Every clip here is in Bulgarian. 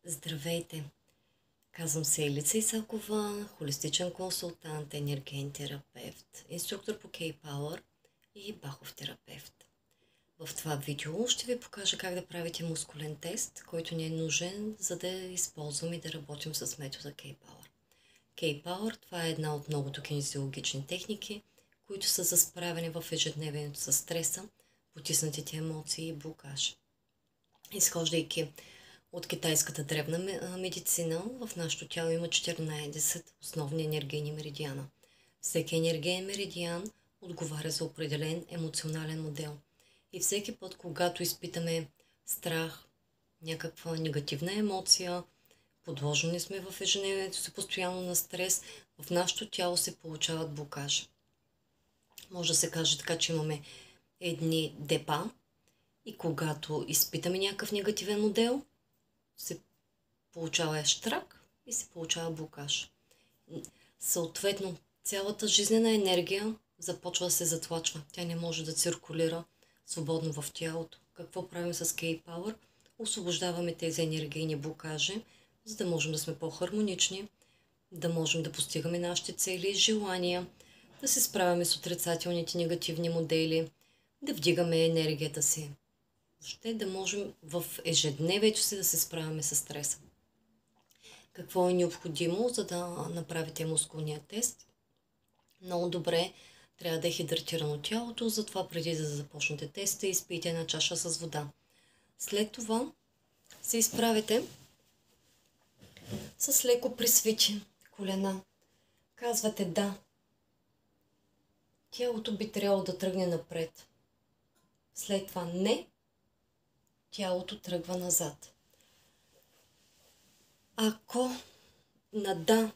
Здравейте! Казвам се Елица Исакова, холистичен консултант, енергиен терапевт, инструктор по K-Power и бахов терапевт. В това видео ще ви покажа как да правите мускулен тест, който ни е нужен, за да използваме и да работим с метода K-Power. K-Power – това е една от многото кинезиологични техники, които са за справяне в ежедневието с стреса, потиснатите емоции и блокаж. Изхождайки от китайската древна медицина, в нашето тяло има 14 основни енергийни меридиана. Всеки енергиен меридиан отговаря за определен емоционален модел. И всеки път, когато изпитаме страх, някаква негативна емоция, подложени сме в ежедневието си постоянно на стрес, в нашето тяло се получават блокажи. Може да се каже така, че имаме едни депа и когато изпитаме някакъв негативен модел, се получава щрак и се получава блокаж. Съответно, цялата жизнена енергия започва да се затлачва. Тя не може да циркулира свободно в тялото. Какво правим с K-Power? Освобождаваме тези енергийни блокажи, за да можем да сме по-хармонични, да можем да постигаме нашите цели и желания, да се справяме с отрицателните негативни модели, да вдигаме енергията си. Въобще да можем в ежедневието си да се справяме с стреса. Какво е необходимо, за да направите мускулния тест? Много добре трябва да е хидратирано тялото, затова преди да започнете теста изпийте една чаша с вода. След това се изправите с леко присвити колена. Казвате да. Тялото би трябвало да тръгне напред. След това не. Тялото тръгва назад. Ако на да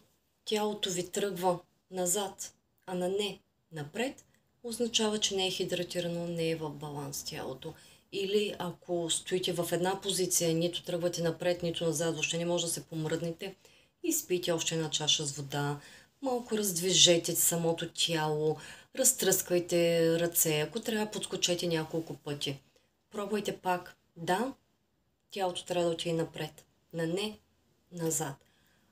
тялото ви тръгва назад, а на не напред, означава, че не е хидратирано, не е в баланс тялото. Или ако стоите в една позиция, нито тръгвате напред, нито назад, въобще не може да се помръднете, изпийте още една чаша с вода, малко раздвижете самото тяло, разтръсквайте ръце, ако трябва подскочете няколко пъти. Пробвайте пак. Да, тялото трябва да отиде напред. На не, назад.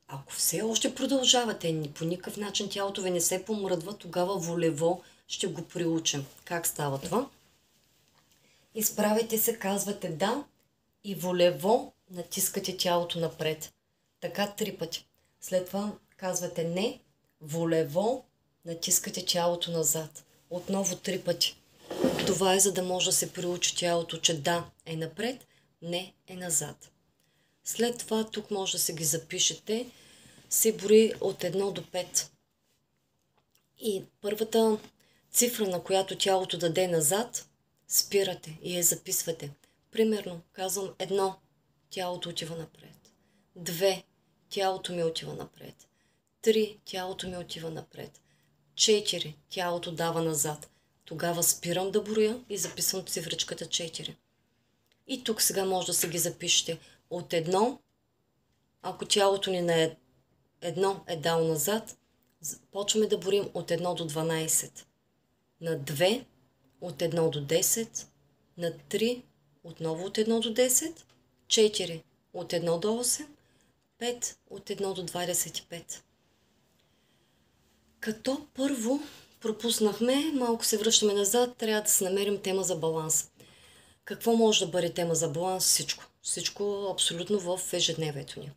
Ако все още продължавате, по никакъв начин тялото ви не се помръдва, тогава волево ще го приучим. Как става това? Изправете се, казвате да и волево натискате тялото напред. Така 3 пъти. След това казвате не, волево натискате тялото назад. Отново 3 пъти. Това е за да може да се приучи тялото, че да е напред, не е назад. След това тук може да се ги запишете. Се брои от 1 до 5. И първата цифра, на която тялото даде назад, спирате и я записвате. Примерно, казвам 1, тялото отива напред. 2, тялото ми отива напред. 3, тялото ми отива напред. 4, тялото дава назад. Тогава спирам да броя и записвам цифричката 4. И тук сега може да се ги запишете. От 1, ако тялото ни на 1 е дал назад, почваме да броим от 1 до 12. На 2, от 1 до 10. На 3, отново от 1 до 10. 4, от 1 до 8. 5, от 1 до 25. Като първо пропуснахме, малко се връщаме назад, трябва да се намерим тема за баланс. Какво може да бъде тема за баланс? Всичко. Всичко абсолютно в ежедневието ни.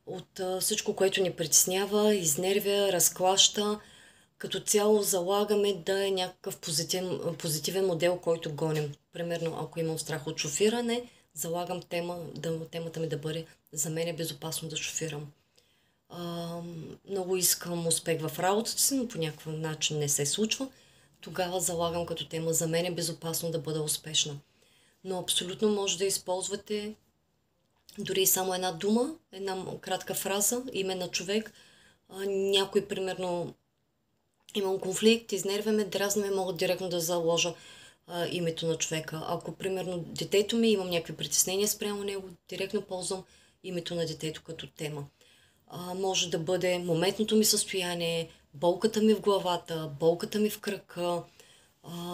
От всичко, което ни притеснява, изнервя, разклаща, като цяло залагаме да е някакъв позитивен модел, който гоним. Примерно, ако имам страх от шофиране, залагам темата ми да бъде за мен е безопасно да шофирам. Много искам успех в работата си, но по някакъв начин не се случва. Тогава залагам като тема за мен е безопасно да бъда успешна. Но абсолютно може да използвате дори само една дума, една кратка фраза, име на човек. Някой, примерно, имам конфликт, изнервяме, дразнаме, мога директно да заложа името на човека. Ако, примерно, детето ми, имам някакви притеснения спрямо него, директно ползвам името на детето като тема. Може да бъде моментното ми състояние, болката ми в главата, болката ми в кръка,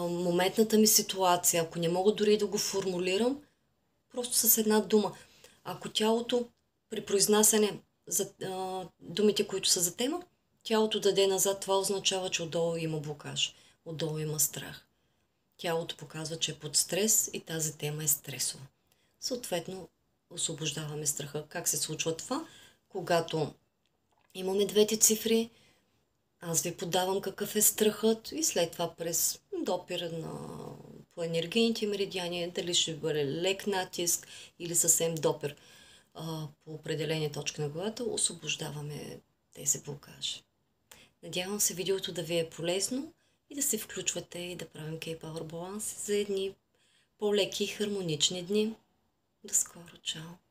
моментната ми ситуация. Ако не мога дори да го формулирам, просто с една дума. Ако тялото при произнасяне за думите, които са за тема, тялото даде назад, това означава, че отдолу има блокаж, отдолу има страх. Тялото показва, че е под стрес и тази тема е стресова. Съответно, освобождаваме страха. Как се случва това? Когато имаме двете цифри, аз ви подавам какъв е страхът и след това през допира по енергийните меридиани, дали ще бъде лек натиск или съвсем допир по определени точки на главата, освобождаваме тези блокажи. Надявам се видеото да ви е полезно и да се включвате и да правим K-Power баланс за едни по-леки и хармонични дни. До скоро, чао!